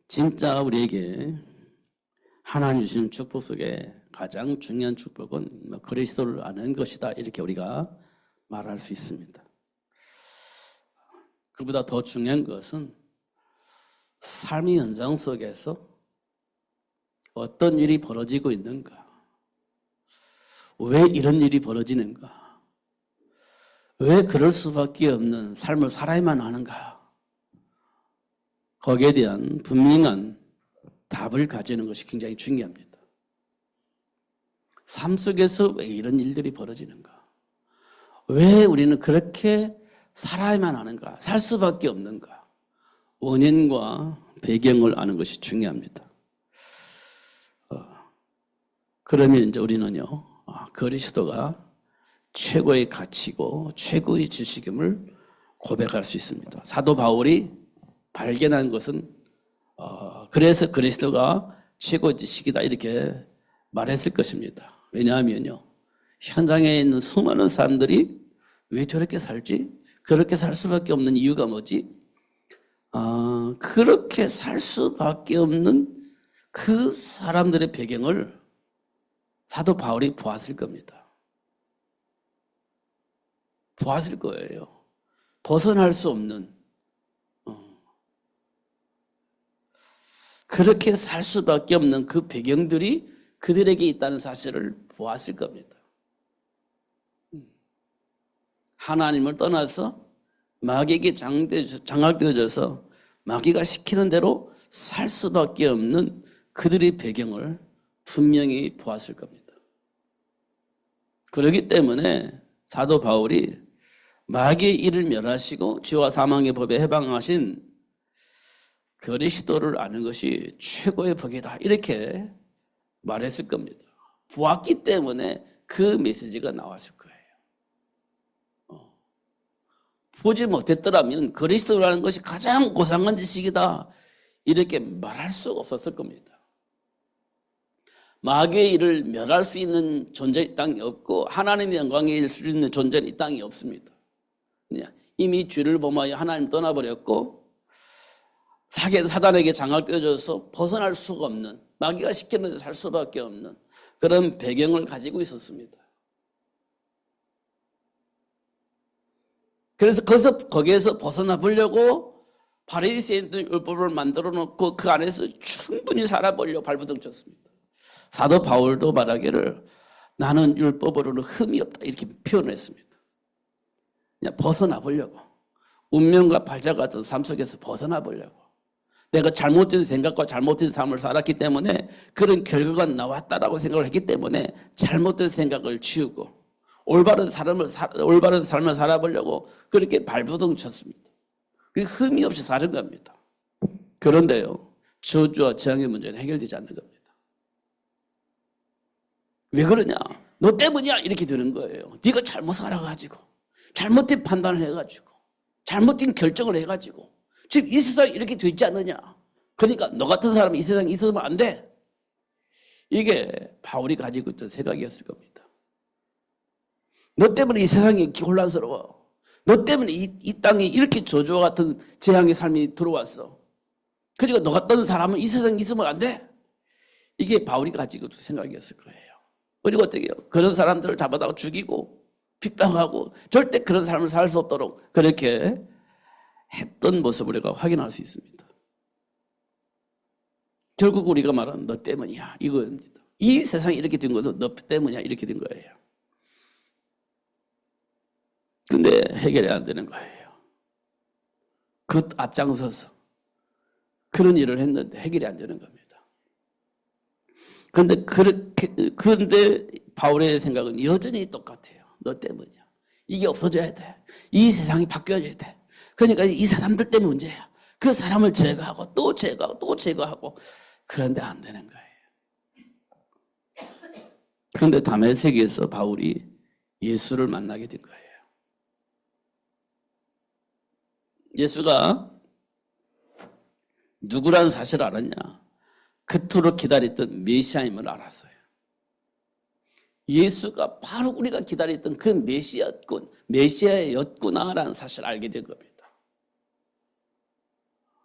진짜 우리에게 하나님 주신 축복 속에 가장 중요한 축복은 그리스도를 아는 것이다, 이렇게 우리가 말할 수 있습니다. 그보다 더 중요한 것은 삶의 현장 속에서 어떤 일이 벌어지고 있는가, 왜 이런 일이 벌어지는가, 왜 그럴 수밖에 없는 삶을 살아야만 하는가, 거기에 대한 분명한 답을 가지는 것이 굉장히 중요합니다. 삶 속에서 왜 이런 일들이 벌어지는가, 왜 우리는 그렇게 살아야만 하는가, 살 수밖에 없는가, 원인과 배경을 아는 것이 중요합니다. 그러면 이제 우리는요, 그리스도가 최고의 가치고 최고의 지식임을 고백할 수 있습니다. 사도 바울이 발견한 것은 그래서 그리스도가 최고의 지식이다, 이렇게 말했을 것입니다. 왜냐하면요, 현장에 있는 수많은 사람들이 왜 저렇게 살지? 그렇게 살 수밖에 없는 이유가 뭐지? 그렇게 살 수밖에 없는 그 사람들의 배경을 사도 바울이 보았을 겁니다. 보았을 거예요. 벗어날 수 없는, 그렇게 살 수밖에 없는 그 배경들이 그들에게 있다는 사실을 보았을 겁니다. 하나님을 떠나서 마귀에게 장악되어져서 마귀가 시키는 대로 살 수밖에 없는 그들의 배경을 분명히 보았을 겁니다. 그렇기 때문에 사도 바울이 마귀의 일을 멸하시고 죄와 사망의 법에 해방하신 그리스도를 아는 것이 최고의 복이다, 이렇게 말했을 겁니다. 보았기 때문에 그 메시지가 나왔을 거예요. 보지 못했더라면 그리스도라는 것이 가장 고상한 지식이다, 이렇게 말할 수가 없었을 겁니다. 마귀의 일을 멸할 수 있는 존재 이 땅이 없고 하나님의 영광에 이를 수 있는 존재는 이 땅이 없습니다. 이미 죄를 범하여 하나님 떠나버렸고 사단에게 장악되어져서 벗어날 수가 없는, 마귀가 시키는 대로 살 수밖에 없는 그런 배경을 가지고 있었습니다. 그래서 거기에서 벗어나 보려고 바리새인들 율법을 만들어 놓고 그 안에서 충분히 살아보려고 발버둥 쳤습니다. 사도 바울도 말하기를 나는 율법으로는 흠이 없다, 이렇게 표현했습니다. 그냥 벗어나 보려고, 운명과 발작 같은 삶 속에서 벗어나 보려고, 내가 잘못된 생각과 잘못된 삶을 살았기 때문에 그런 결과가 나왔다라고 생각을 했기 때문에 잘못된 생각을 지우고 올바른 삶을 살아보려고 그렇게 발버둥 쳤습니다. 그게 흠이 없이 사는 겁니다. 그런데요, 저주와 재앙의 문제는 해결되지 않는 겁니다. 왜 그러냐? 너 때문이야, 이렇게 되는 거예요. 네가 잘못 살아가지고, 잘못된 판단을 해가지고, 잘못된 결정을 해가지고 지금 이 세상이 이렇게 되지 않느냐, 그러니까 너 같은 사람이 이 세상에 있어서는 안 돼. 이게 바울이 가지고 있던 생각이었을 겁니다. 너 때문에 이 세상이 이렇게 혼란스러워. 너 때문에 이 땅에 이렇게 저주와 같은 재앙의 삶이 들어왔어. 그러니까 너 같은 사람은 이 세상에 있으면 안 돼. 이게 바울이 가지고 있던 생각이었을 거예요. 그리고 어떻게 해요? 그런 사람들을 잡아다가 죽이고 핍박하고 절대 그런 삶을 살 수 없도록 그렇게 했던 모습을 우리가 확인할 수 있습니다. 결국 우리가 말하는 너 때문이야, 이거입니다. 이 세상이 이렇게 된 것도 너 때문이야, 이렇게 된 거예요. 근데 해결이 안 되는 거예요. 그 앞장서서 그런 일을 했는데 해결이 안 되는 겁니다. 그런데 바울의 생각은 여전히 똑같아요. 너 때문이야. 이게 없어져야 돼. 이 세상이 바뀌어져야 돼. 그러니까 이 사람들 때문에 문제야. 그 사람을 제거하고 또 제거하고 또 제거하고, 그런데 안 되는 거예요. 그런데 다메섹에서 바울이 예수를 만나게 된 거예요. 예수가 누구라는 사실을 알았냐? 그토록 기다렸던 메시아임을 알았어요. 예수가 바로 우리가 기다렸던 그 메시아였구나라는 사실을 알게 된 겁니다.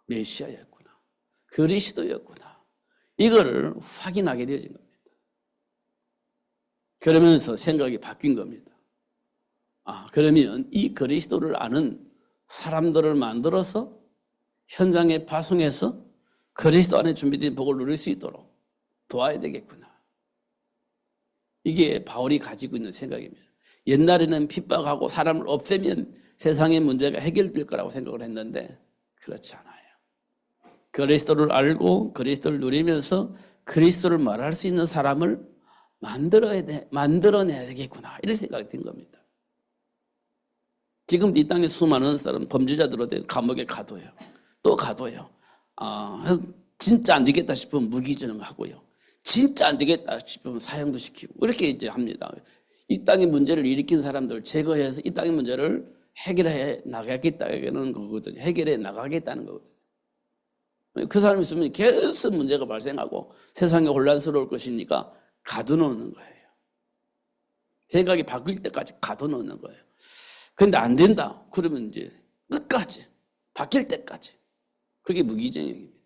메시아였구나. 그리스도였구나. 이걸 확인하게 되어진 겁니다. 그러면서 생각이 바뀐 겁니다. 그러면 이 그리스도를 아는 사람들을 만들어서 현장에 파송해서 그리스도 안에 준비된 복을 누릴 수 있도록 도와야 되겠구나. 이게 바울이 가지고 있는 생각입니다. 옛날에는 핍박하고 사람을 없애면 세상의 문제가 해결될 거라고 생각을 했는데 그렇지 않아요. 그리스도를 알고 그리스도를 누리면서 그리스도를 말할 수 있는 사람을 만들어내야 되겠구나. 이런 생각이 든 겁니다. 지금 이 땅에 수많은 사람 범죄자들로 감옥에 가둬요. 또 가둬요. 진짜 안 되겠다 싶으면 무기징역하고요. 진짜 안 되겠다 싶으면 사형도 시키고 이렇게 이제 합니다. 이 땅의 문제를 일으킨 사람들을 제거해서 이 땅의 문제를 해결해 나가겠다는 거거든요. 해결해 나가겠다는 거거든요. 그 사람이 있으면 계속 문제가 발생하고 세상이 혼란스러울 것이니까 가둬놓는 거예요. 생각이 바뀔 때까지 가둬놓는 거예요. 그런데 안 된다. 그러면 이제 끝까지 바뀔 때까지. 그게 무기징역입니다.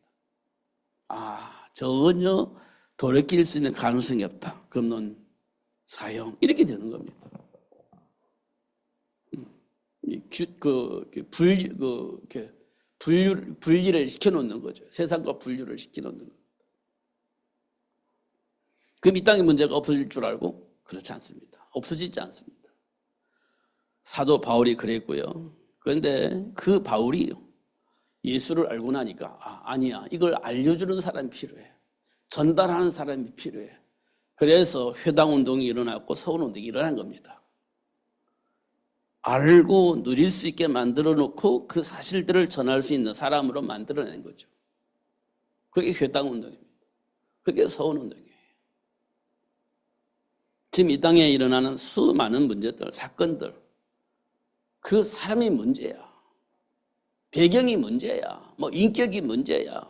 전혀 돌이킬 수 있는 가능성이 없다. 그럼 넌 사형 이렇게 되는 겁니다. 분리를 시켜놓는 거죠. 세상과 분류를 시켜놓는 겁니다. 그럼 이 땅의 문제가 없어질 줄 알고? 그렇지 않습니다. 없어지지 않습니다. 사도 바울이 그랬고요. 그런데 그 바울이 예수를 알고 나니까 아니야. 이걸 알려주는 사람이 필요해. 전달하는 사람이 필요해. 그래서 회당운동이 일어났고 서원운동이 일어난 겁니다. 알고 누릴 수 있게 만들어 놓고 그 사실들을 전할 수 있는 사람으로 만들어낸 거죠. 그게 회당운동입니다. 그게 서원운동이에요. 지금 이 땅에 일어나는 수많은 문제들, 사건들, 그 사람이 문제야. 배경이 문제야. 인격이 문제야.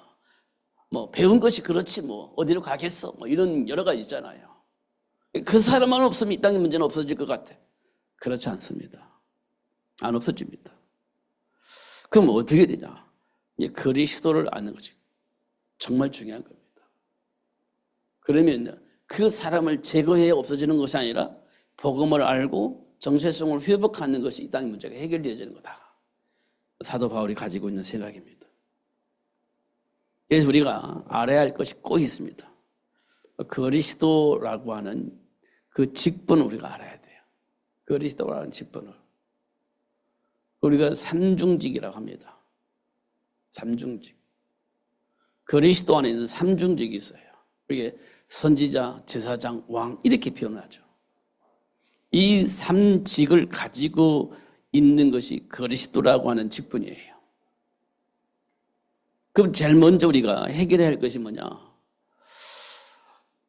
배운 것이 그렇지 어디로 가겠어. 이런 여러 가지 있잖아요. 그 사람만 없으면 이 땅의 문제는 없어질 것 같아. 그렇지 않습니다. 안 없어집니다. 그럼 어떻게 되냐? 이제 그리스도를 아는 거지. 정말 중요한 겁니다. 그러면 그 사람을 제거해 없어지는 것이 아니라 복음을 알고 정체성을 회복하는 것이 이 땅의 문제가 해결되어지는 거다. 사도 바울이 가지고 있는 생각입니다. 그래서 우리가 알아야 할 것이 꼭 있습니다. 그리스도라고 하는 그 직분을 우리가 알아야 돼요. 그리스도라는 직분을. 우리가 삼중직이라고 합니다. 삼중직. 그리스도 안에 있는 삼중직이 있어요. 이게 선지자, 제사장, 왕 이렇게 표현하죠. 이 삼직을 가지고 있는 것이 그리스도라고 하는 직분이에요. 그럼 제일 먼저 우리가 해결해야 할 것이 뭐냐?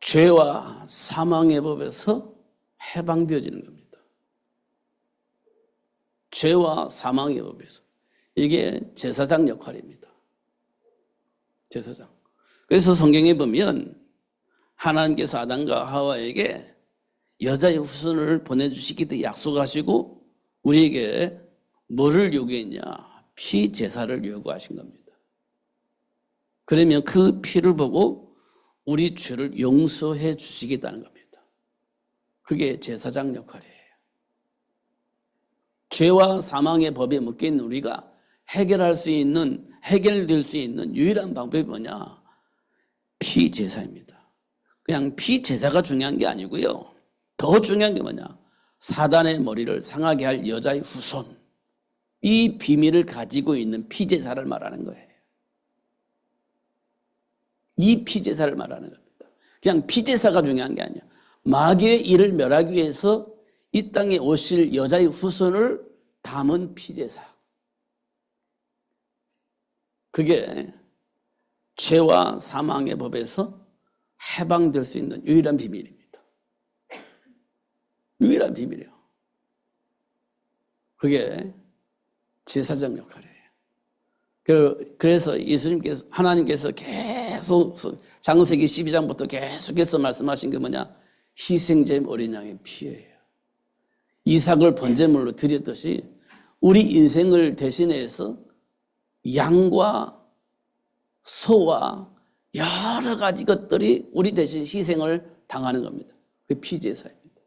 죄와 사망의 법에서 해방되어지는 겁니다. 죄와 사망의 법에서. 이게 제사장 역할입니다. 제사장. 그래서 성경에 보면 하나님께서 아담과 하와에게 여자의 후손을 보내주시기도 약속하시고 우리에게 뭐를 요구했냐? 피 제사를 요구하신 겁니다. 그러면 그 피를 보고 우리 죄를 용서해 주시겠다는 겁니다. 그게 제사장 역할이에요. 죄와 사망의 법에 묶여있는 우리가 해결될 수 있는 유일한 방법이 뭐냐? 피 제사입니다. 그냥 피 제사가 중요한 게 아니고요. 더 중요한 게 뭐냐? 사단의 머리를 상하게 할 여자의 후손. 이 비밀을 가지고 있는 피 제사를 말하는 거예요. 이 피 제사를 말하는 겁니다. 그냥 피 제사가 중요한 게 아니야. 마귀의 일을 멸하기 위해서 이 땅에 오실 여자의 후손을 담은 피 제사. 그게 죄와 사망의 법에서 해방될 수 있는 유일한 비밀입니다. 유일한 비밀이에요. 그게 제사장 역할이에요. 그래서 하나님께서 계속 창세기 12장부터 계속해서 말씀하신 게 뭐냐? 희생제물 어린 양의 피예요. 이삭을 번제물로 드렸듯이 우리 인생을 대신해서 양과 소와 여러 가지 것들이 우리 대신 희생을 당하는 겁니다. 그 피제사입니다.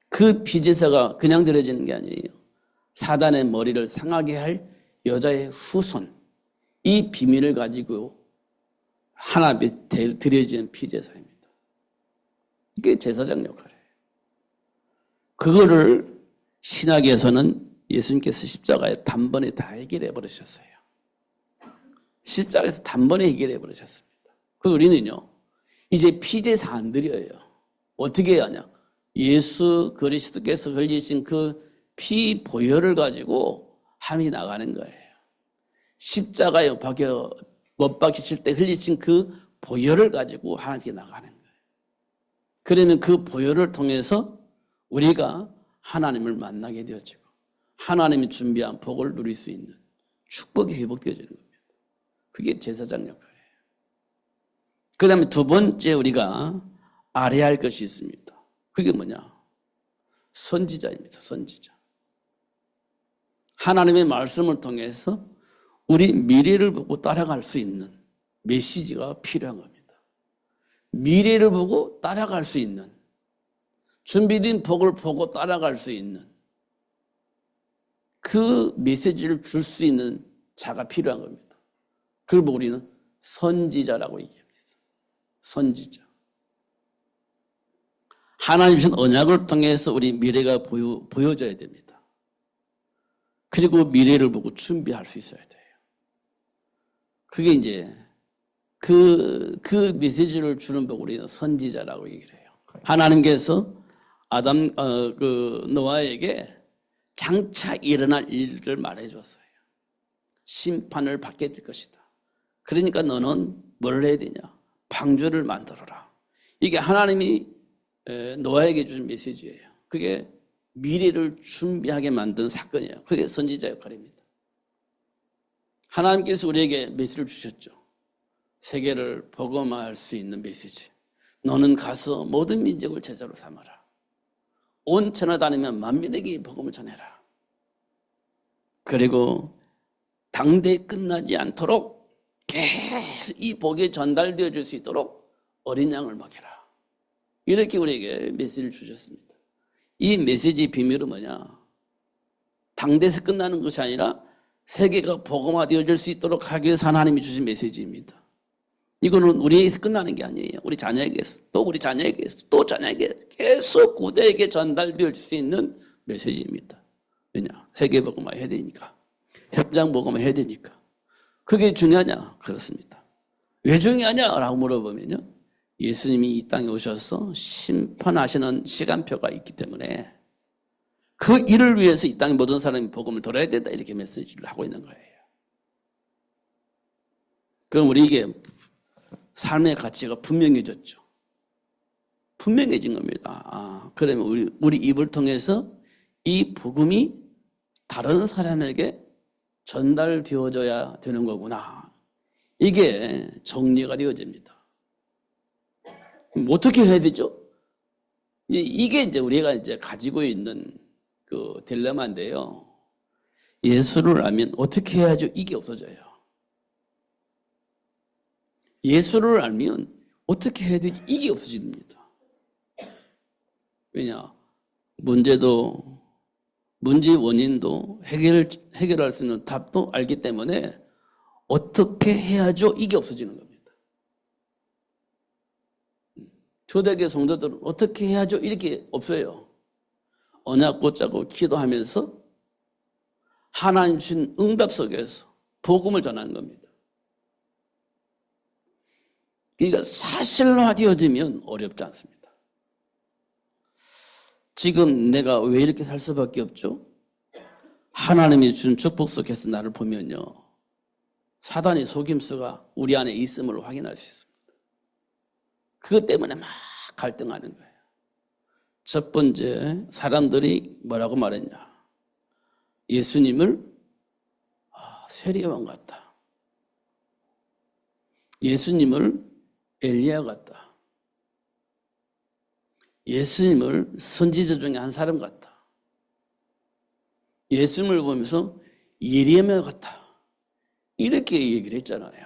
그 피제사가 그냥 드려지는 게 아니에요. 사단의 머리를 상하게 할 여자의 후손, 이 비밀을 가지고 하나님께 드려지는 피제사입니다. 이게 제사장 역할이에요. 그거를 신학에서는 예수님께서 십자가에 단번에 다 해결해 버리셨어요. 십자가에서 단번에 해결해 버리셨습니다. 그 우리는요, 이제 피제사 안 드려요. 어떻게 하냐? 예수 그리스도께서 흘리신 그 피 보혈을 가지고 함이 나가는 거예요. 십자가에 못 박히실 때 흘리신 그 보혈을 가지고 하나님께 나가는 거예요. 그러면 그 보혈을 통해서 우리가 하나님을 만나게 되어지고 하나님이 준비한 복을 누릴 수 있는 축복이 회복되어지는 겁니다. 그게 제사장 역할이에요. 그 다음에 두 번째 우리가 알아야 할 것이 있습니다. 그게 뭐냐? 선지자입니다. 선지자. 하나님의 말씀을 통해서 우리 미래를 보고 따라갈 수 있는 메시지가 필요한 겁니다. 미래를 보고 따라갈 수 있는, 준비된 복을 보고 따라갈 수 있는 그 메시지를 줄 수 있는 자가 필요한 겁니다. 그걸 보고 우리는 선지자라고 얘기합니다. 선지자. 하나님 주신 언약을 통해서 우리 미래가 보여져야 됩니다. 그리고 미래를 보고 준비할 수 있어야 돼요. 그게 이제 그 메시지를 주는 법 우리는 선지자라고 얘기를 해요. 하나님께서 노아에게 장차 일어날 일을 말해줬어요. 심판을 받게 될 것이다. 그러니까 너는 뭘 해야 되냐? 방주를 만들어라. 이게 하나님이 노아에게 준 메시지예요. 그게 미래를 준비하게 만든 사건이에요. 그게 선지자 역할입니다. 하나님께서 우리에게 메시지를 주셨죠. 세계를 복음화할 수 있는 메시지. 너는 가서 모든 민족을 제자로 삼아라. 온 천하 다니면 만민에게 복음을 전해라. 그리고 당대에 끝나지 않도록 계속 이 복이 전달되어 줄 수 있도록 어린 양을 먹여라. 이렇게 우리에게 메시지를 주셨습니다. 이 메시지의 비밀은 뭐냐? 당대에서 끝나는 것이 아니라 세계가 복음화되어질 수 있도록 하기 위해서 하나님이 주신 메시지입니다. 이거는 우리에게서 끝나는 게 아니에요. 우리 자녀에게서, 또 우리 자녀에게서, 또 자녀에게 계속 구대에게 전달될 수 있는 메시지입니다. 왜냐? 세계 복음화 해야 되니까. 현장 복음화 해야 되니까. 그게 중요하냐? 그렇습니다. 왜 중요하냐라고 물어보면요. 예수님이 이 땅에 오셔서 심판하시는 시간표가 있기 때문에 그 일을 위해서 이 땅의 모든 사람이 복음을 들어야 된다. 이렇게 메시지를 하고 있는 거예요. 그럼 우리에게 삶의 가치가 분명해졌죠. 분명해진 겁니다. 그러면 우리 입을 통해서 이 복음이 다른 사람에게 전달되어져야 되는 거구나. 이게 정리가 되어집니다. 어떻게 해야 되죠? 이게 이제 우리가 이제 가지고 있는 그 딜레마인데요. 예수를 알면 어떻게 해야죠? 이게 없어져요. 예수를 알면 어떻게 해야 되지? 이게 없어집니다. 왜냐? 문제의 원인도 해결할 수 있는 답도 알기 때문에 어떻게 해야죠? 이게 없어지는 겁니다. 초대교회 성도들은 어떻게 해야죠? 이렇게 없어요. 언약 붙잡고 기도하면서 하나님 주신 응답 속에서 복음을 전하는 겁니다. 그러니까 사실화되어지면 어렵지 않습니다. 지금 내가 왜 이렇게 살 수밖에 없죠? 하나님이 준 축복 속에서 나를 보면요. 사단의 속임수가 우리 안에 있음을 확인할 수 있습니다. 그것 때문에 막 갈등하는 거예요. 첫 번째, 사람들이 뭐라고 말했냐? 예수님을 세리야왕 같다. 예수님을 엘리야 같다. 예수님을 선지자 중에 한 사람 같다. 예수님을 보면서 예레미야 같다. 이렇게 얘기를 했잖아요.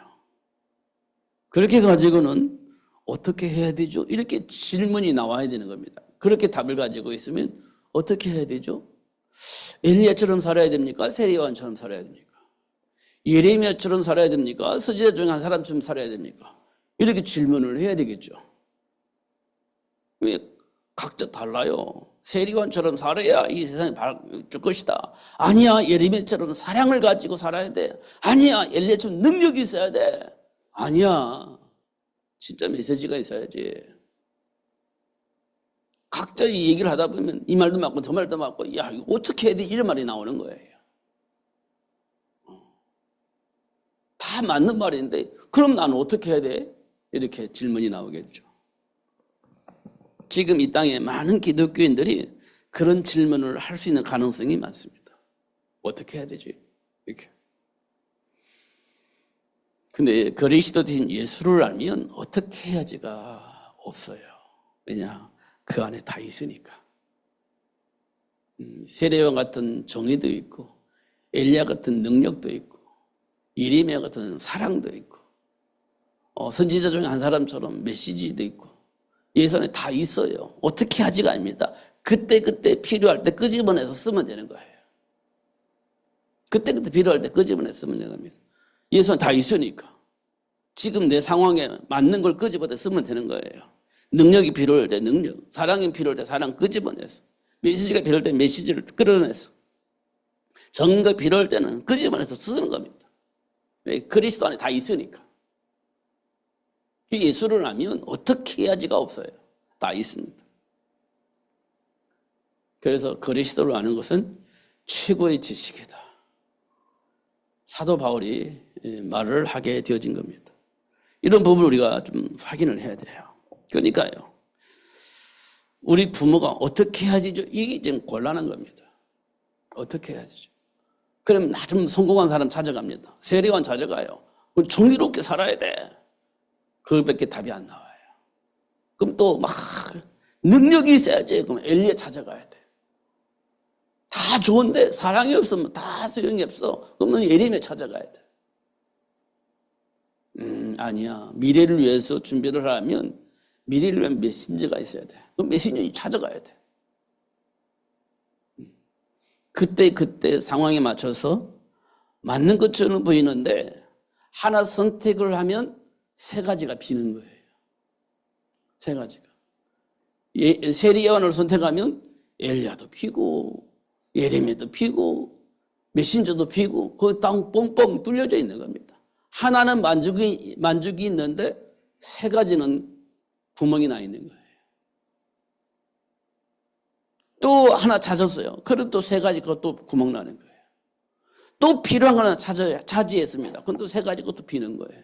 그렇게 가지고는 어떻게 해야 되죠? 이렇게 질문이 나와야 되는 겁니다. 그렇게 답을 가지고 있으면 어떻게 해야 되죠? 엘리야처럼 살아야 됩니까? 세리요한처럼 살아야 됩니까? 예레미야처럼 살아야 됩니까? 선지자 중에 한 사람처럼 살아야 됩니까? 이렇게 질문을 해야 되겠죠. 왜 각자 달라요. 세리요한처럼 살아야 이 세상이 바뀔 것이다. 아니야, 예레미야처럼 사랑을 가지고 살아야 돼. 아니야, 엘리야처럼 능력이 있어야 돼. 아니야, 진짜 메시지가 있어야지. 각자 이 얘기를 하다 보면 이 말도 맞고 저 말도 맞고, 야, 이거 어떻게 해야 돼? 이런 말이 나오는 거예요. 다 맞는 말인데 그럼 나는 어떻게 해야 돼? 이렇게 질문이 나오겠죠. 지금 이 땅에 많은 기독교인들이 그런 질문을 할 수 있는 가능성이 많습니다. 어떻게 해야 되지? 이렇게. 근데 그리스도 대신 예수를 알면 어떻게 해야지가 없어요. 왜냐? 그 안에 다 있으니까. 세례요한 같은 정의도 있고 엘리야 같은 능력도 있고 예레미야 같은 사랑도 있고 선지자 중에 한 사람처럼 메시지도 있고 예수 안에 다 있어요. 어떻게 하지가 아닙니다. 그때그때 필요할 때 끄집어내서 쓰면 되는 거예요. 그때그때 필요할 때 끄집어내서 쓰면 되는 겁니다. 예수 안에 다 있으니까 지금 내 상황에 맞는 걸 끄집어내 쓰면 되는 거예요. 능력이 필요할 때 능력, 사랑이 필요할 때 사랑 끄집어내서, 메시지가 필요할 때 메시지를 끌어내서, 정의가 필요할 때는 끄집어내서 쓰는 겁니다. 왜? 그리스도 안에 다 있으니까. 예수를 알면 어떻게 해야지가 없어요. 다 있습니다. 그래서 그리스도를 아는 것은 최고의 지식이다. 사도 바울이 말을 하게 되어진 겁니다. 이런 부분을 우리가 좀 확인을 해야 돼요. 그러니까요, 우리 부모가 어떻게 해야 되죠? 이게 좀 곤란한 겁니다. 어떻게 해야 되죠? 그럼 나 좀 성공한 사람 찾아갑니다. 세례관 찾아가요. 그럼 정의롭게 살아야 돼. 그것밖에 답이 안 나와요. 그럼 또 막 능력이 있어야지. 그럼 엘리야 찾아가야 돼. 다 좋은데 사랑이 없으면 다 소용이 없어. 그러면 예레미야 찾아가야 돼. 아니야. 미래를 위해서 준비를 하려면 미래를 위한 메신저가 있어야 돼. 그럼 메신저를 찾아가야 돼. 그때 상황에 맞춰서 맞는 것처럼 보이는데 하나 선택을 하면 세 가지가 비는 거예요. 세 가지가. 세리요한을 선택하면 엘리야도 피고 예레미야도 피고 메신저도 피고 그 땅 뻥뻥 뚫려져 있는 겁니다. 하나는 만족이 있는데 세 가지는 구멍이 나 있는 거예요. 또 하나 찾았어요. 그럼 또 세 가지 그것도 구멍 나는 거예요. 또 필요한 거 하나 차지했습니다. 그럼 또 세 가지 그것도 비는 거예요.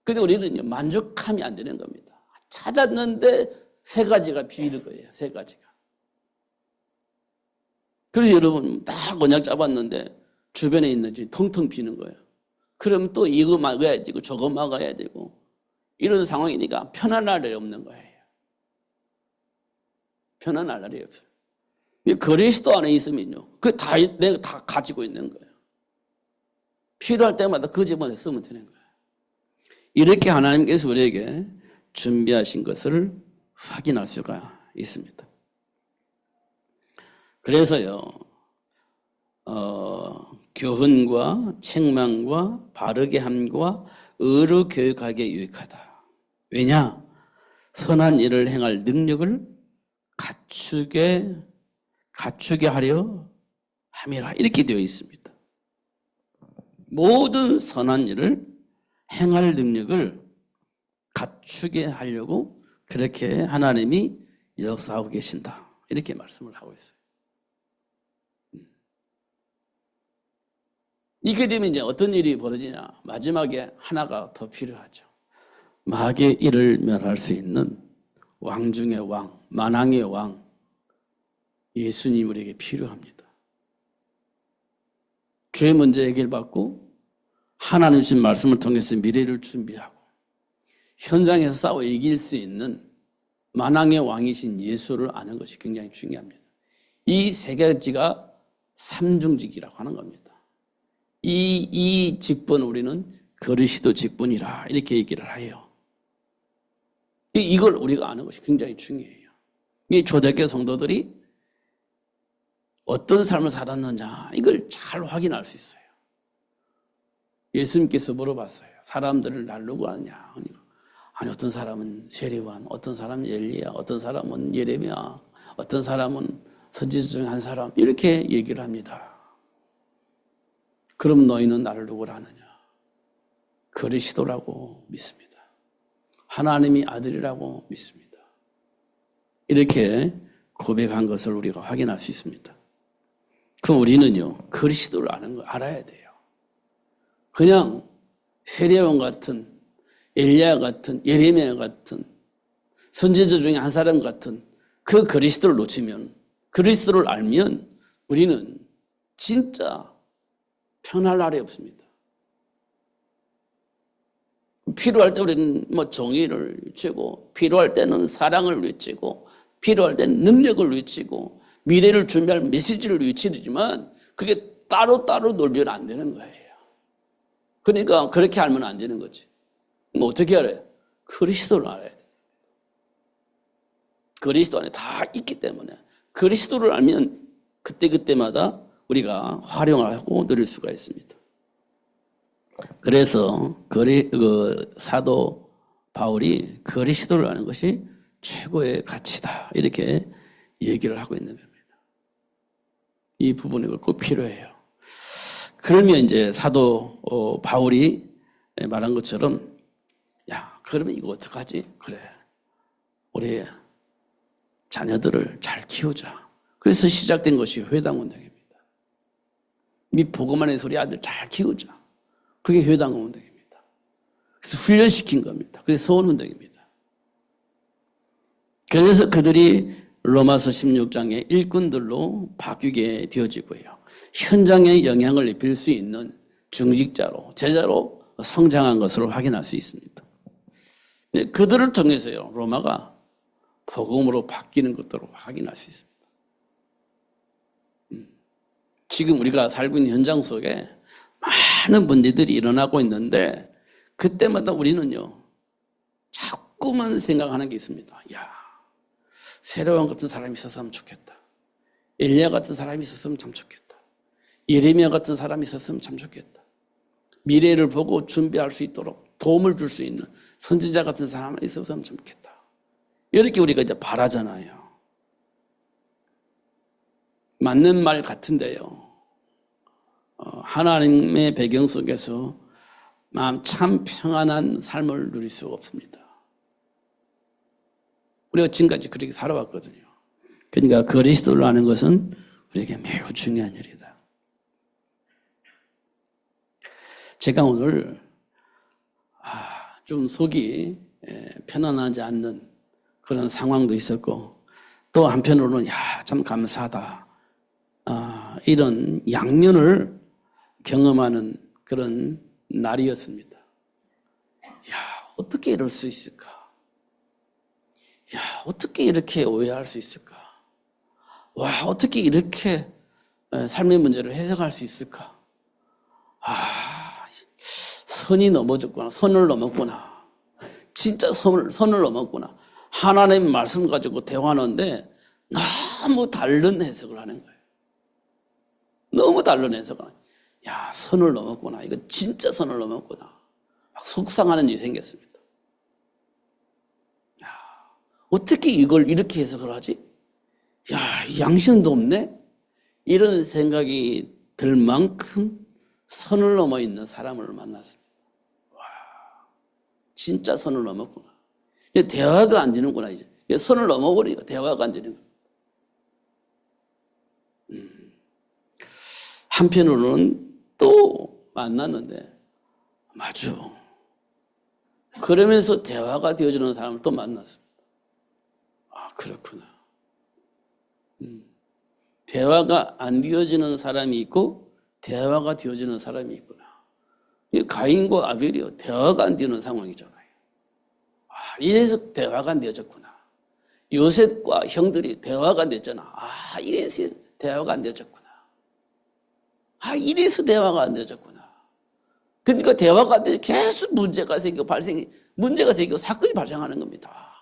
근데 우리는 만족함이 안 되는 겁니다. 찾았는데 세 가지가 비는 거예요. 세 가지가. 그래서 여러분 딱 언약 잡았는데 주변에 있는지 텅텅 비는 거예요. 그럼 또 이거 막아야 되고 저거 막아야 되고 이런 상황이니까 편안할 날이 없는 거예요. 편안할 날이 없어요. 그리스도 안에 있으면요, 그 다 내가 다 가지고 있는 거예요. 필요할 때마다 그 집안에 쓰면 되는 거예요. 이렇게 하나님께서 우리에게 준비하신 것을 확인할 수가 있습니다. 그래서요, 교훈과 책망과 바르게 함과 의로 교육하기에 유익하다. 왜냐? 선한 일을 행할 능력을 갖추게 하려 함이라. 이렇게 되어 있습니다. 모든 선한 일을 행할 능력을 갖추게 하려고 그렇게 하나님이 역사하고 계신다. 이렇게 말씀을 하고 있어요. 이렇게 되면 이제 어떤 일이 벌어지냐? 마지막에 하나가 더 필요하죠. 마귀의 일을 멸할 수 있는 왕 중의 왕, 만왕의 왕, 예수님 우리에게 필요합니다. 죄 문제 해결받고 하나님 주신 말씀을 통해서 미래를 준비하고 현장에서 싸워 이길 수 있는 만왕의 왕이신 예수를 아는 것이 굉장히 중요합니다. 이 세 가지가 삼중직이라고 하는 겁니다. 이 직분 우리는 그리스도 직분이라 이렇게 얘기를 해요. 이걸 우리가 아는 것이 굉장히 중요해요. 이 초대교회 성도들이 어떤 삶을 살았느냐 이걸 잘 확인할 수 있어요. 예수님께서 물어봤어요. 사람들을 날 누구 아느냐? 아니 어떤 사람은 세리완, 어떤 사람은 엘리야, 어떤 사람은 예레미야, 어떤 사람은 선지자 중 한 사람 이렇게 얘기를 합니다. 그럼 너희는 나를 누구라 하느냐? 그리스도라고 믿습니다. 하나님이 아들이라고 믿습니다. 이렇게 고백한 것을 우리가 확인할 수 있습니다. 그럼 우리는요 그리스도를 알아야 돼요. 그냥 세례요한 같은 엘리야 같은 예레미야 같은 선지자 중에 한 사람 같은 그 그리스도를 놓치면 그리스도를 알면 우리는 진짜 편할 날이 없습니다. 필요할 때 우리는 정의를 외치고 필요할 때는 사랑을 외치고 필요할 때는 능력을 외치고 미래를 준비할 메시지를 외치지만 그게 따로따로 놀면 안 되는 거예요. 그러니까 그렇게 알면 안 되는 거지. 어떻게 알아요? 그리스도를 알아야 돼요. 그리스도 안에 다 있기 때문에 그리스도를 알면 그때그때마다 우리가 활용하고 누릴 수가 있습니다. 그래서 사도 바울이 그리스도를 아는 것이 최고의 가치다 이렇게 얘기를 하고 있는 겁니다. 이 부분이 꼭 필요해요. 그러면 이제 사도 바울이 말한 것처럼 야 그러면 이거 어떡하지? 그래 우리 자녀들을 잘 키우자. 그래서 시작된 것이 회당운동입니다. 이 복음만의 소리 아들 잘 키우자. 그게 회당운동입니다. 그래서 훈련시킨 겁니다. 그게 서원운동입니다. 그래서 그들이 로마서 16장의 일꾼들로 바뀌게 되어지고요. 현장에 영향을 입힐 수 있는 중직자로, 제자로 성장한 것을 확인할 수 있습니다. 그들을 통해서요, 로마가 복음으로 바뀌는 것들을 확인할 수 있습니다. 지금 우리가 살고 있는 현장 속에 많은 문제들이 일어나고 있는데 그때마다 우리는요, 자꾸만 생각하는 게 있습니다. 야, 세례요한 같은 사람이 있었으면 좋겠다. 엘리야 같은 사람이 있었으면 참 좋겠다. 예레미야 같은 사람이 있었으면 참 좋겠다. 미래를 보고 준비할 수 있도록 도움을 줄 수 있는 선지자 같은 사람이 있었으면 참 좋겠다. 이렇게 우리가 이제 바라잖아요. 맞는 말 같은데요. 하나님의 배경 속에서 마음 참 평안한 삶을 누릴 수가 없습니다. 우리가 지금까지 그렇게 살아왔거든요. 그러니까 그리스도를 아는 것은 우리에게 매우 중요한 일이다. 제가 오늘 좀 속이 편안하지 않는 그런 상황도 있었고 또 한편으로는 참 감사하다. 이런 양면을 경험하는 그런 날이었습니다. 어떻게 이럴 수 있을까? 어떻게 이렇게 오해할 수 있을까? 어떻게 이렇게 삶의 문제를 해석할 수 있을까? 선이 넘어졌구나. 선을 넘었구나. 진짜 선을 넘었구나. 하나님의 말씀 가지고 대화하는데 너무 다른 해석을 하는 거예요. 너무 다른 해석을 하는 거예요. 선을 넘었구나. 이거 진짜 선을 넘었구나. 막 속상하는 일이 생겼습니다. 어떻게 이걸 이렇게 해석을 하지? 양심도 없네? 이런 생각이 들 만큼 선을 넘어 있는 사람을 만났습니다. 진짜 선을 넘었구나. 대화가 안 되는구나, 이제. 선을 넘어버리니까 대화가 안 되는 거야. 한편으로는 또 만났는데, 맞아. 그러면서 대화가 되어지는 사람을 또 만났습니다. 그렇구나. 대화가 안 되어지는 사람이 있고 대화가 되어지는 사람이 있구나. 가인과 아벨이요, 대화가 안 되는 상황이잖아요. 이래서 대화가 안 되어졌구나. 요셉과 형들이 대화가 안 됐잖아. 이래서 대화가 안 되어졌구나. 이래서 대화가 안 되어졌구나. 그러니까 대화가 안 되니 계속 문제가 생기고 사건이 발생하는 겁니다.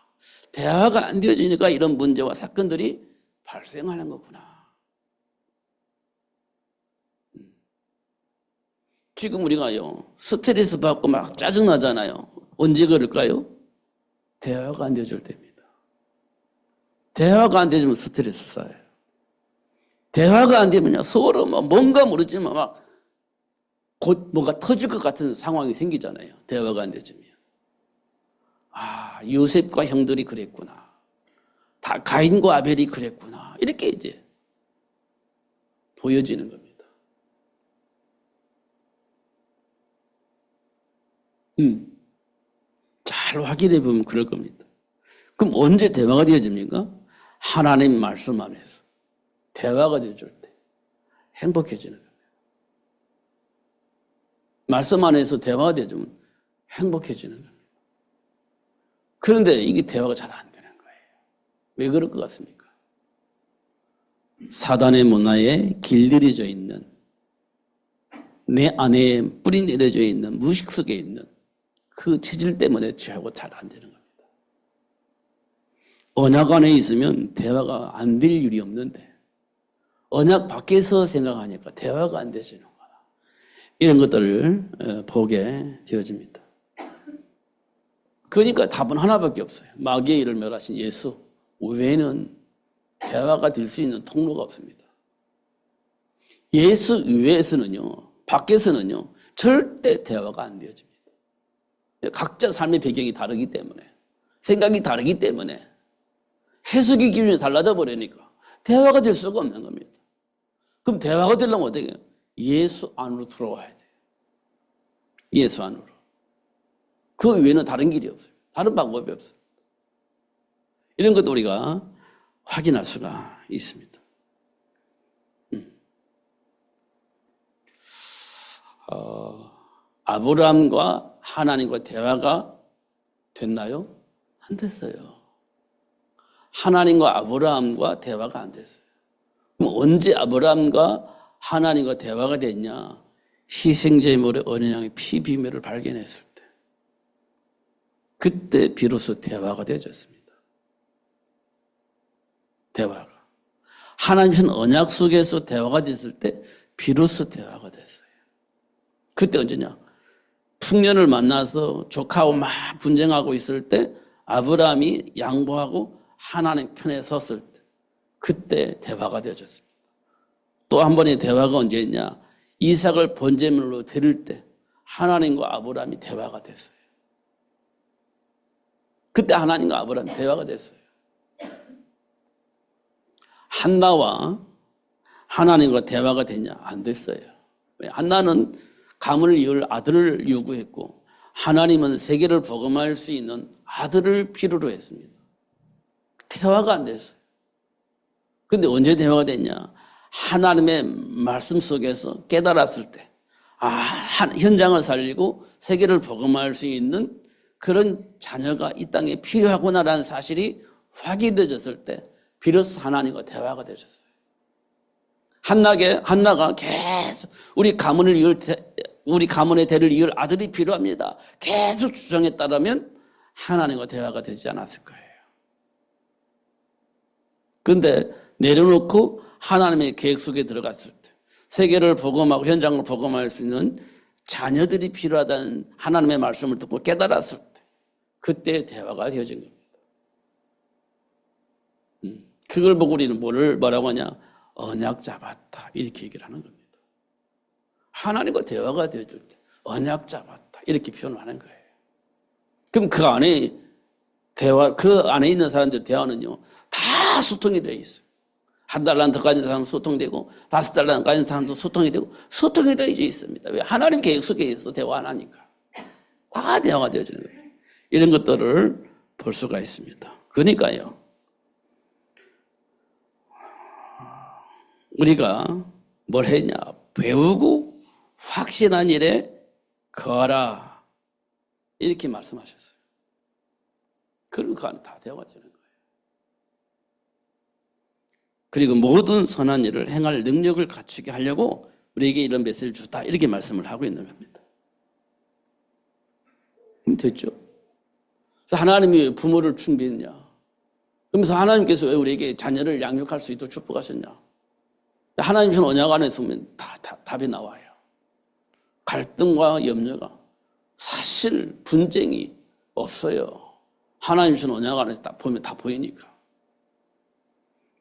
대화가 안 되어지니까 이런 문제와 사건들이 발생하는 거구나. 지금 우리가요, 스트레스 받고 막 짜증나잖아요. 언제 그럴까요? 대화가 안 되어질 때입니다. 대화가 안 되면 스트레스 쌓여요. 대화가 안 되면요, 서로 뭔가 모르지만 막 곧 뭔가 터질 것 같은 상황이 생기잖아요. 대화가 안 되지면. 아, 요셉과 형들이 그랬구나. 다 가인과 아벨이 그랬구나. 이렇게 이제 보여지는 겁니다. 잘 확인해 보면 그럴 겁니다. 그럼 언제 대화가 되어집니까? 하나님 말씀 안에서 대화가 되어줄 때 행복해지는 겁니다. 말씀 안에서 대화가 되어주면 행복해지는 겁니다. 그런데 이게 대화가 잘 안 되는 거예요. 왜 그럴 것 같습니까? 사단의 문화에 길들여져 있는, 내 안에 뿌리 내려져 있는, 무의식 속에 있는 그 체질 때문에 대화가 잘 안 되는 겁니다. 언약 안에 있으면 대화가 안 될 일이 없는데 언약 밖에서 생각하니까 대화가 안 되지는 거야. 이런 것들을 보게 되어집니다. 그러니까 답은 하나밖에 없어요. 마귀의 일을 멸하신 예수 외에는 대화가 될 수 있는 통로가 없습니다. 예수 이외에서는요, 밖에서는요, 절대 대화가 안 되어집니다. 각자 삶의 배경이 다르기 때문에, 생각이 다르기 때문에, 해석의 기준이 달라져 버리니까 대화가 될 수가 없는 겁니다. 그럼 대화가 되려면 어떻게 해요? 예수 안으로 들어와야 돼요. 예수 안으로. 그 외에는 다른 길이 없어요. 다른 방법이 없어요. 이런 것도 우리가 확인할 수가 있습니다. 아브라함과 하나님과 대화가 됐나요? 안 됐어요. 하나님과 아브라함과 대화가 안 됐어요. 그럼 언제 아브라함과 하나님과 대화가 됐냐? 희생제물의 어린 양의 피 비밀을 발견했을 때, 그때 비로소 대화가 되어졌습니다. 대화가. 하나님은 언약 속에서 대화가 됐을 때 비로소 대화가 됐어요. 그때 언제냐? 풍년을 만나서 조카하고 막 분쟁하고 있을 때 아브라함이 양보하고 하나님 편에 섰을 때, 그때 대화가 되어졌습니다. 또 한 번의 대화가 언제였냐? 이삭을 번제물로 드릴 때 하나님과 아브라함이 대화가 됐어요. 그때 하나님과 아브라함이 대화가 됐어요. 한나와 하나님과 대화가 됐냐? 안 됐어요. 한나는 가문을 이을 아들을 요구했고 하나님은 세계를 복음할 수 있는 아들을 필요로 했습니다. 대화가 안 됐어요. 그런데 언제 대화가 됐냐? 하나님의 말씀 속에서 깨달았을 때, 현장을 살리고 세계를 복음할 수 있는 그런 자녀가 이 땅에 필요하구나라는 사실이 확인되어졌을 때 비로소 하나님과 대화가 되셨어요. 한나가 계속 우리 가문의 대를 이을 아들이 필요합니다. 계속 주장했다면 하나님과 대화가 되지 않았을 거예요. 그런데 내려놓고 하나님의 계획 속에 들어갔을 때, 세계를 복음하고 현장을 복음할 수 있는 자녀들이 필요하다는 하나님의 말씀을 듣고 깨달았을 때, 그때 대화가 되어진 겁니다. 그걸 보고 우리는 뭐라고 하냐? 언약 잡았다, 이렇게 얘기를 하는 겁니다. 하나님과 대화가 되어질 때 언약 잡았다, 이렇게 표현하는 거예요. 그럼 그 안에 있는 사람들 대화는요, 다 소통이 되어 있어요. 한 달란트 가진 사람도 소통되고 5달란트 가진 사람도 소통이 되고 소통이 되어 있습니다. 왜? 하나님 계획 속에서 대화 안 하니까. 다 대화가 되어지는 거예요. 이런 것들을 볼 수가 있습니다. 그러니까요, 우리가 뭘 했냐? 배우고 확신한 일에 거하라, 이렇게 말씀하셨어요. 그럼 그 안에 다 대화가 되는 거예요. 그리고 모든 선한 일을 행할 능력을 갖추게 하려고 우리에게 이런 메시지를 주다, 이렇게 말씀을 하고 있는 겁니다. 됐죠? 그래서 하나님이 부모를 충비했냐? 그러면서 하나님께서 왜 우리에게 자녀를 양육할 수 있도록 축복하셨냐? 하나님 준 언약 안에 보면 다 답이 나와요. 갈등과 염려가 사실 분쟁이 없어요. 하나님 준 언약 안에 딱 보면 다 보이니까.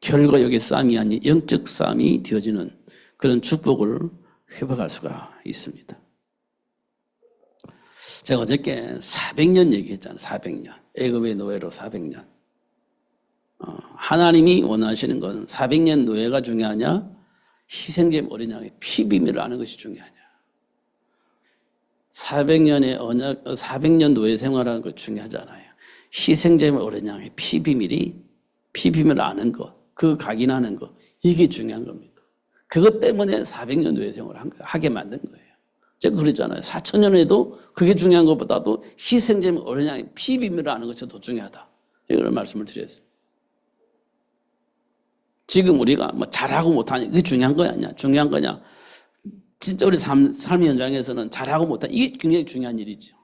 결과역의 싸움이 아닌 영적 싸움이 되어지는 그런 축복을 회복할 수가 있습니다. 제가 어저께 400년 얘기했잖아요. 400년. 애굽의 노예로 400년. 하나님이 원하시는 건 400년 노예가 중요하냐? 희생제물 어린 양의 피 비밀을 아는 것이 중요하냐? 400년 노예 생활하는 것 중요하잖아요. 희생제물 어린 양의 피 비밀을 아는 것, 그 각인하는 것, 이게 중요한 겁니다. 그것 때문에 400년 노예 생활을 하게 만든 거예요. 제가 그랬잖아요. 4,000년에도 그게 중요한 것보다도 희생제물 어린 양의 피 비밀을 아는 것이 더 중요하다. 이런 말씀을 드렸어요. 지금 우리가 뭐 잘하고 못하냐, 그게 중요한 거냐, 중요한 거냐. 진짜 우리 삶의 현장에서는 잘하고 못하냐, 이게 굉장히 중요한 일이죠.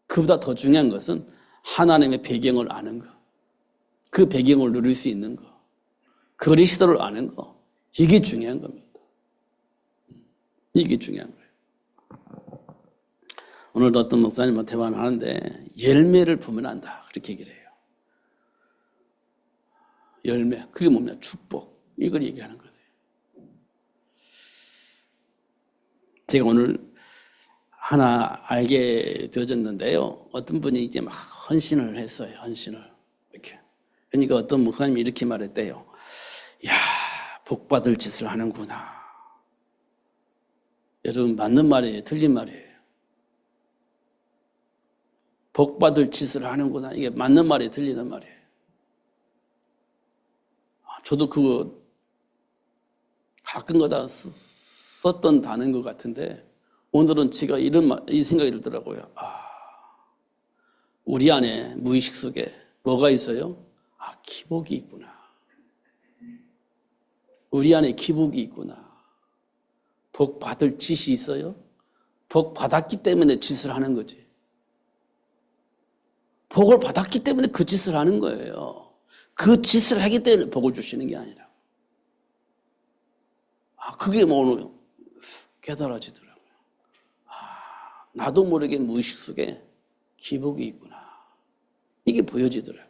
그보다 더 중요한 것은 하나님의 배경을 아는 거, 그 배경을 누릴 수 있는 거, 그리스도를 아는 거, 이게 중요한 겁니다. 이게 중요한 거예요. 오늘도 어떤 목사님과 대화를 하는데 열매를 보면 안다, 그렇게 얘기를 해요. 열매, 그게 뭡니까? 축복. 이걸 얘기하는 거예요. 제가 오늘 하나 알게 되어졌는데요. 어떤 분이 이제 막 헌신을 했어요. 헌신을. 이렇게. 그러니까 어떤 목사님이 이렇게 말했대요. 야, 복 받을 짓을 하는구나. 여러분, 맞는 말이에요? 틀린 말이에요? 복 받을 짓을 하는구나. 이게 맞는 말이에요? 틀리는 말이에요? 저도 그거 가끔가다 썼던 단어인 것 같은데 오늘은 제가 이 생각이 들더라고요. 우리 안에 무의식 속에 뭐가 있어요? 기복이 있구나. 우리 안에 기복이 있구나. 복 받을 짓이 있어요? 복 받았기 때문에 짓을 하는 거지. 복을 받았기 때문에 그 짓을 하는 거예요. 그 짓을 하기 때문에 복을 주시는 게 아니라. 그게 뭐 오늘 깨달아지더라고요. 나도 모르게 무의식 속에 기복이 있구나. 이게 보여지더라고요.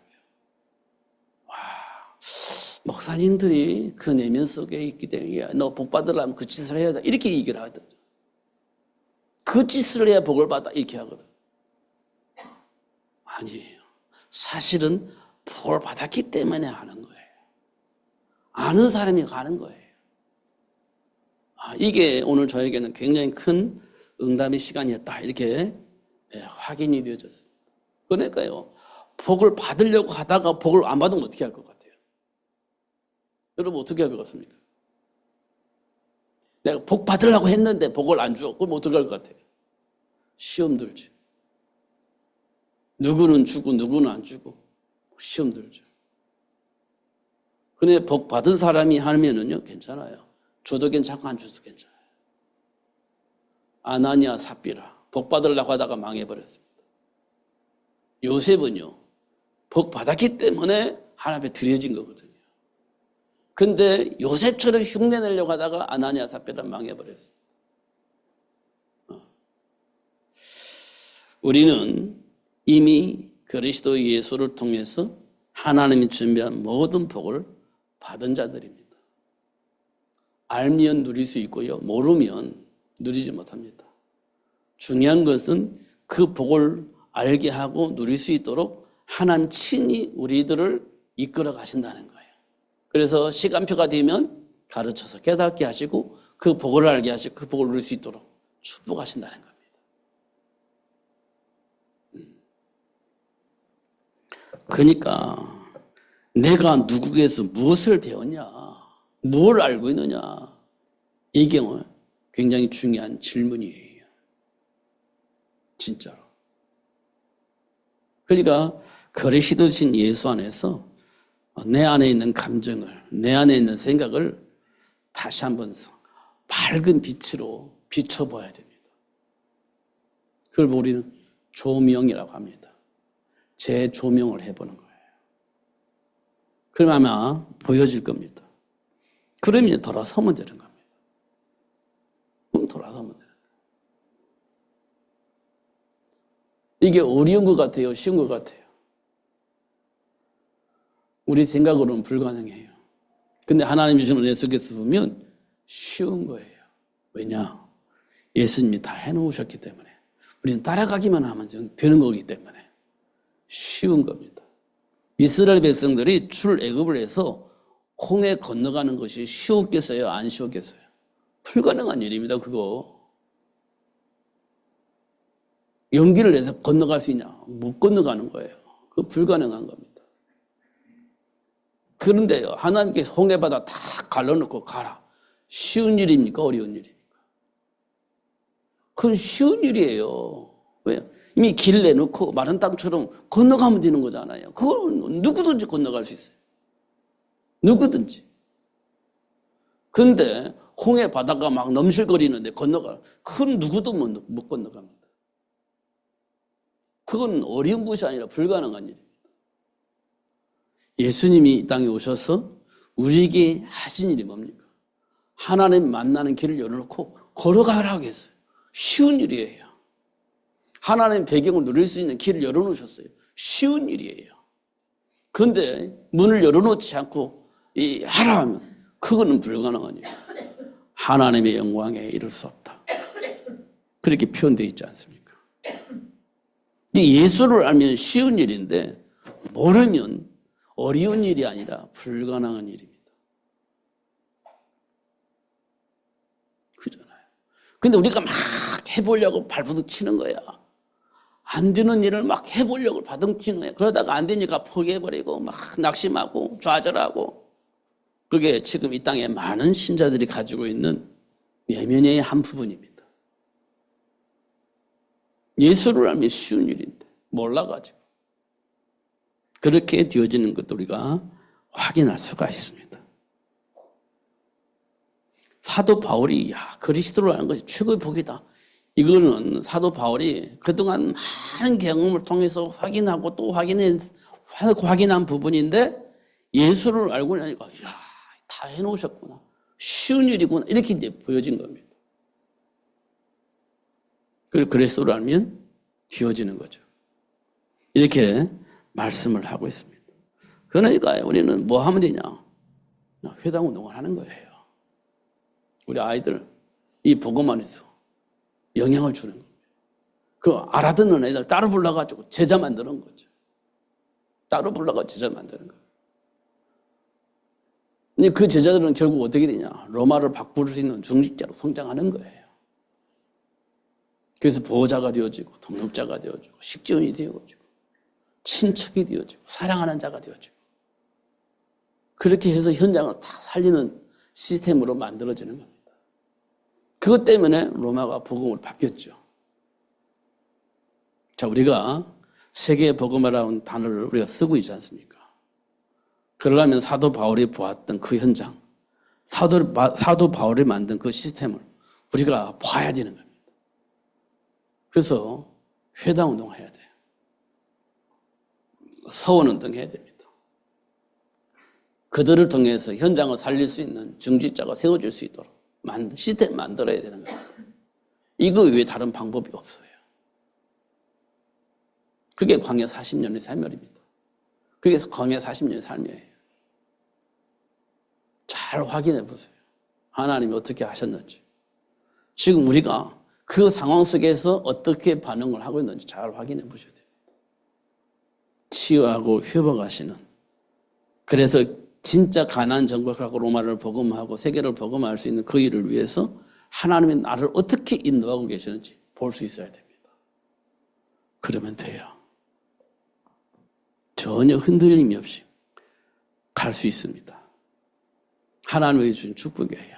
목사님들이 그 내면 속에 있기 때문에 너 복 받으려면 그 짓을 해야 돼. 이렇게 얘기를 하거든. 그 짓을 해야 복을 받아. 이렇게 하거든. 아니에요. 사실은 복을 받았기 때문에 하는 거예요. 아는 사람이 가는 거예요. 이게 오늘 저에게는 굉장히 큰 응답의 시간이었다. 이렇게 확인이 되어졌습니다. 그러니까요. 복을 받으려고 하다가 복을 안 받으면 어떻게 할 것 같아요? 여러분 어떻게 할 것 같습니까? 내가 복 받으려고 했는데 복을 안 줘. 그럼 어떻게 할 것 같아요? 시험 들지. 누구는 주고 누구는 안 주고 시험 들죠. 근데 복 받은 사람이 하면은요 괜찮아요. 줘도 괜찮고 안 줘도 괜찮아요. 아나니아 삽비라 복 받으려고 하다가 망해버렸습니다. 요셉은요 복 받았기 때문에 하나님 앞에 드려진 거거든요. 근데 요셉처럼 흉내내려고 하다가 아나니아 삽비라 망해버렸습니다. 우리는 이미 그리스도 예수를 통해서 하나님이 준비한 모든 복을 받은 자들입니다. 알면 누릴 수 있고요. 모르면 누리지 못합니다. 중요한 것은 그 복을 알게 하고 누릴 수 있도록 하나님 친히 우리들을 이끌어 가신다는 거예요. 그래서 시간표가 되면 가르쳐서 깨닫게 하시고 그 복을 알게 하시고 그 복을 누릴 수 있도록 축복하신다는 겁니다. 그러니까 내가 누구에게서 무엇을 배웠냐, 무엇을 알고 있느냐, 이게 굉장히 중요한 질문이에요. 진짜로. 그러니까 그리스도신 예수 안에서 내 안에 있는 감정을, 내 안에 있는 생각을 다시 한번 밝은 빛으로 비춰봐야 됩니다. 그걸 우리는 조명이라고 합니다. 재조명을 해보는 거예요. 그럼 아마 보여질 겁니다. 그러면 이제 돌아서면 되는 겁니다. 그럼 돌아서면 되는 거예요. 이게 어려운 것 같아요? 쉬운 것 같아요? 우리 생각으로는 불가능해요. 근데 하나님이 주신 은혜 속에서 보면 쉬운 거예요. 왜냐? 예수님이 다 해놓으셨기 때문에. 우리는 따라가기만 하면 되는 거기 때문에 쉬운 겁니다. 이스라엘 백성들이 출애굽을 해서 홍해 건너가는 것이 쉬웠겠어요? 안 쉬웠겠어요? 불가능한 일입니다. 그거. 용기를 내서 건너갈 수 있냐? 못 건너가는 거예요. 그거 불가능한 겁니다. 그런데요, 하나님께서 홍해바다 다 갈라놓고 가라. 쉬운 일입니까? 어려운 일입니까? 그건 쉬운 일이에요. 왜요? 이미 길 내놓고 마른 땅처럼 건너가면 되는 거잖아요. 그건 누구든지 건너갈 수 있어요. 누구든지. 그런데 홍해 바다가 막 넘실거리는데 그건 누구도 못 건너갑니다. 그건 어려운 것이 아니라 불가능한 일입니다. 예수님이 이 땅에 오셔서 우리에게 하신 일이 뭡니까? 하나님 만나는 길을 열어놓고 걸어가라고 했어요. 쉬운 일이에요. 하나님 배경을 누릴 수 있는 길을 열어놓으셨어요. 쉬운 일이에요. 그런데 문을 열어놓지 않고 하라 하면 그거는 불가능한 일이에요. 하나님의 영광에 이를 수 없다. 그렇게 표현되어 있지 않습니까? 예수를 알면 쉬운 일인데 모르면 어려운 일이 아니라 불가능한 일입니다. 그잖아요. 근데 우리가 막 해보려고 발버둥 치는 거야. 안 되는 일을 막 해보려고 발버둥 치는 거야. 그러다가 안 되니까 포기해버리고 막 낙심하고 좌절하고. 그게 지금 이 땅에 많은 신자들이 가지고 있는 내면의 한 부분입니다. 예수를 알면 쉬운 일인데 몰라가지고. 그렇게 되어지는 것도 우리가 확인할 수가 있습니다. 사도 바울이 그리스도를 아는 것이 최고의 복이다. 이거는 사도 바울이 그동안 많은 경험을 통해서 확인하고 또 확인한 부분인데 예수를 알고 나니까 다 해놓으셨구나. 쉬운 일이구나. 이렇게 이제 보여진 겁니다. 그리고 그리스도를 알면 되어지는 거죠. 이렇게 말씀을 하고 있습니다. 그러니까 우리는 뭐 하면 되냐? 회당 운동을 하는 거예요. 우리 아이들 이 복음 안에서 영향을 주는 겁니다. 그 알아듣는 애들 따로 불러가지고 제자 만드는 거죠. 따로 불러가지고 제자 만드는 거예요. 근데 그 제자들은 결국 어떻게 되냐? 로마를 바꿀 수 있는 중직자로 성장하는 거예요. 그래서 보호자가 되어지고 동역자가 되어지고 식전이 되어지고 친척이 되어지고 사랑하는 자가 되어지고 그렇게 해서 현장을 다 살리는 시스템으로 만들어지는 겁니다. 그것 때문에 로마가 복음으로 바뀌었죠. 자, 우리가 세계 복음이라는 단어를 우리가 쓰고 있지 않습니까? 그러려면 사도 바울이 보았던 그 현장, 사도 바울이 만든 그 시스템을 우리가 봐야 되는 겁니다. 그래서 회당 운동을 해야 돼요. 서원 운동해야 됩니다. 그들을 통해서 현장을 살릴 수 있는 중직자가 세워질 수 있도록 시스템 만들어야 되는 거예요. 이거 외에 다른 방법이 없어요. 그게 광야 40년의 삶입니다. 그게 광야 40년의 삶이에요. 잘 확인해 보세요. 하나님이 어떻게 하셨는지. 지금 우리가 그 상황 속에서 어떻게 반응을 하고 있는지 잘 확인해 보셔야 돼요. 치유하고 회복하시는. 그래서 진짜 가나안 정복하고 로마를 복음하고 세계를 복음할 수 있는 그 일을 위해서 하나님이 나를 어떻게 인도하고 계시는지 볼 수 있어야 됩니다. 그러면 돼요. 전혀 흔들림이 없이 갈 수 있습니다. 하나님이 주신 축복이에요.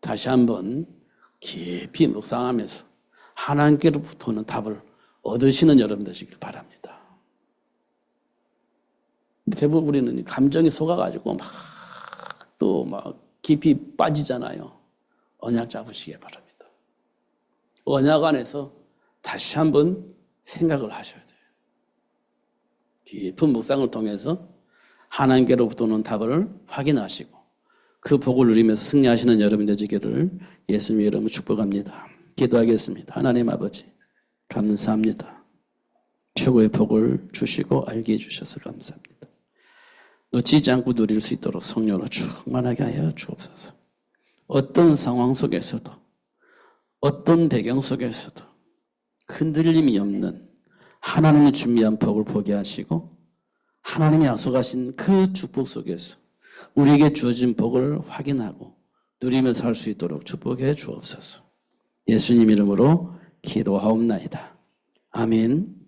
다시 한번 깊이 묵상하면서 하나님께로부터는 답을 얻으시는 여러분 되시길 바랍니다. 대부분 우리는 감정이 속아가지고 막 깊이 빠지잖아요. 언약 잡으시기 바랍니다. 언약 안에서 다시 한번 생각을 하셔야 돼요. 깊은 묵상을 통해서 하나님께로부터 오는 답을 확인하시고 그 복을 누리면서 승리하시는 여러분 되시기를 예수님의 이름으로 축복합니다. 기도하겠습니다. 하나님 아버지 감사합니다. 최고의 복을 주시고 알게 해주셔서 감사합니다. 놓치지 않고 누릴 수 있도록 성령으로 충만하게 하여 주옵소서. 어떤 상황 속에서도 어떤 배경 속에서도 흔들림이 없는 하나님이 준비한 복을 보게 하시고 하나님이 약속하신 그 축복 속에서 우리에게 주어진 복을 확인하고 누리며 살 수 있도록 축복해 주옵소서. 예수님 이름으로 기도하옵나이다. 아멘.